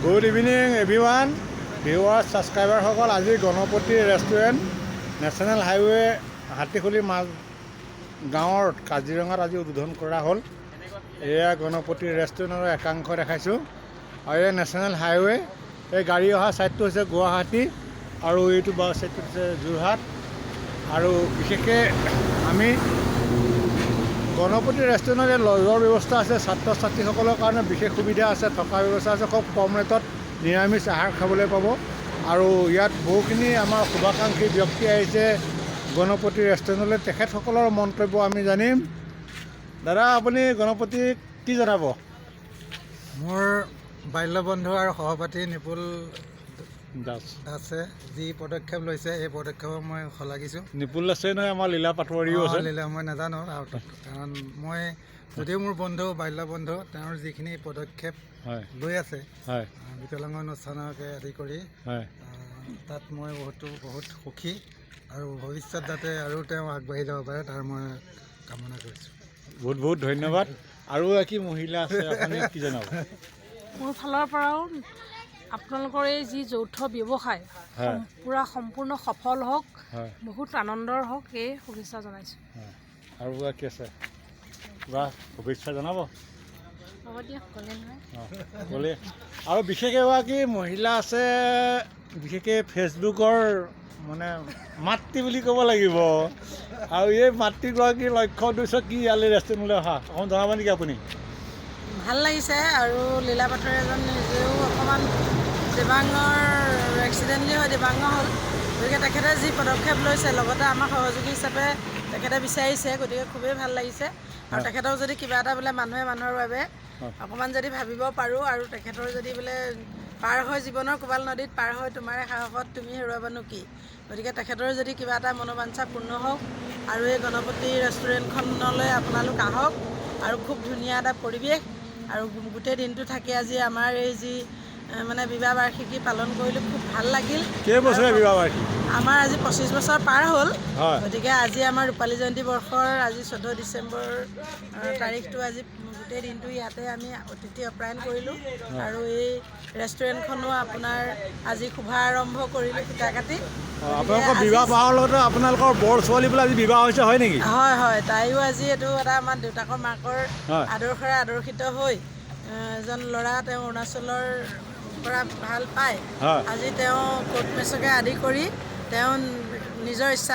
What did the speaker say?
Good evening everyone, viewers, subscriber সকল আজি Ganapati restaurant national highway Hatikhuli মাজ গাঁৱৰ কাজিৰঙাত আজি উদ্বোধন কৰা হ'ল। এয়া গণপতি ৰেষ্টুৰেণ্টৰ একাংশ দেখাইছোঁ আৰু এই নেশ্যনেল হাইৱে এই গাড়ী অহা ছাইডটো হৈছে গুৱাহাটী আৰু এইটো বাও ছাইডটো হৈছে যোৰহাট। আৰু বিশেষকৈ আমি গণপতি ৰেষ্টুৰেণ্টত লজৰ ব্যৱস্থা আছে, ছাত্ৰ ছাত্ৰীসকলৰ কাৰণে বিশেষ সুবিধা আছে, থকা ব্যৱস্থা আছে, খুব কম ৰেটত নিৰামিষ আহাৰ খাবলৈ পাব। আৰু ইয়াত বহুখিনি আমাৰ শুভাকাংক্ষী ব্যক্তি আহিছে গণপতি ৰেষ্টুৰেণ্টলৈ, তেখেতসকলৰ মন্তব্য আমি জানিম। দাদা, আপুনি গণপতিক কি জনাব? মোৰ বাল্যবন্ধু আৰু সহপাঠী নিপুল দাসে যি পদক্ষেপ লৈছে এই পদক্ষেপক মই শলাগিছোঁ। নিপুল দাসে নহয়, আমাৰ লীলা পাটোৱাৰীও আছে। লীলা মই নাজানো, কাৰণ মই যদিও মোৰ বন্ধু বাল্যবন্ধু, তেওঁৰ যিখিনি পদক্ষেপ লৈ আছে বিকলাংগ অনুষ্ঠানকে আদি কৰি, তাত মই বহুত সুখী আৰু ভৱিষ্যত যাতে আৰু তেওঁ আগবাঢ়ি যাব পাৰে তাৰ মই কামনা কৰিছোঁ। বহুত বহুত ধন্যবাদ। আৰু এগৰাকী মহিলা আছে, আপুনি কি জনাব? মোৰ ফালৰ পৰাও আপোনালোকৰ এই যি যৌথ ব্যৱসায় পূৰা সম্পূৰ্ণ সফল হওক, বহুত আনন্দৰ হওক, এই শুভেচ্ছা জনাইছোঁ। আৰু এগৰাকী আছে, কিবা শুভেচ্ছা জনাব? হ'ব দিয়ক, ক'লে নহয় ক'লে। আৰু বিশেষ এগৰাকী মহিলা আছে, বিশেষকৈ ফেচবুকৰ মানে মাতৃ বুলি ক'ব লাগিব। আৰু এই মাতৃগৰাকীৰ লক্ষ্য উদ্দেশ্য কি ইয়ালৈ ৰেষ্টুৰেণ্টলৈ অহা অকণ জনাব নেকি আপুনি? ভাল লাগিছে। আৰু লীলা পাটোৱাৰী এজন নিজেও অকণমান দিব্যাংগৰ এক্সিডেণ্টলি হৈ দিব্যাংগ হ'ল, গতিকে তেখেতে যি পদক্ষেপ লৈছে, লগতে আমাৰ সহযোগী হিচাপে তেখেতে বিচাৰিছে, গতিকে খুবেই ভাল লাগিছে। আৰু তেখেতক যদি কিবা এটা বোলে মানুহে মানুহৰ বাবে অকণমান যদি ভাবিব পাৰোঁ, আৰু তেখেতৰ যদি বোলে পাৰ হৈ জীৱনৰ কোবাল নদীত পাৰ হৈ তোমাৰে সাহসত তুমি হেৰুৱাবানো কি, গতিকে তেখেতৰ যদি কিবা এটা মনোবাঞ্ছা পূৰ্ণ হওক। আৰু এই গণপতি ৰেষ্টুৰেণ্টখনলৈ আপোনালোক আহক, আৰু খুব ধুনীয়া এটা পৰিৱেশ, আৰু গোটেই দিনটো থাকি আজি আমাৰ এই যি মানে বিবাহ বাৰ্ষিকী পালন কৰিলোঁ, খুব ভাল লাগিল। কেইবছৰীয়া বিবাহ বাৰ্ষিকী? আমাৰ আজি 25 বছৰ পাৰ হ'ল। গতিকে আজি আমাৰ ৰূপালী জয়ন্তী বৰ্ষৰ আজি 14 ডিচেম্বৰ তাৰিখটো আজি গোটেই দিনটো ইয়াতে আমি অতিথি আপ্যায়ন কৰিলোঁ। আৰু এই ৰেষ্টুৰেণ্টখনো আপোনাৰ আজি শুভাৰম্ভ কৰিলোঁ ফিতা কাটি। আপোনালোকৰ বিবাহ পাৰ লগতে আপোনালোকৰ বৰ ছোৱালী বোলে আজি বিবাহ হৈছে, হয় নেকি? হয় হয়, তাইও আজি এইটো এটা আমাৰ দেউতাকৰ মাকৰ আদৰ্শৰে আদৰ্শিত হৈ এজন ল'ৰা, তেওঁ অৰুণাচলৰ পৰা ভাল পায়। আজি তেওঁ কোৰ্ট মেচকে আদি কৰি তেওঁ নিজৰ ইচ্ছা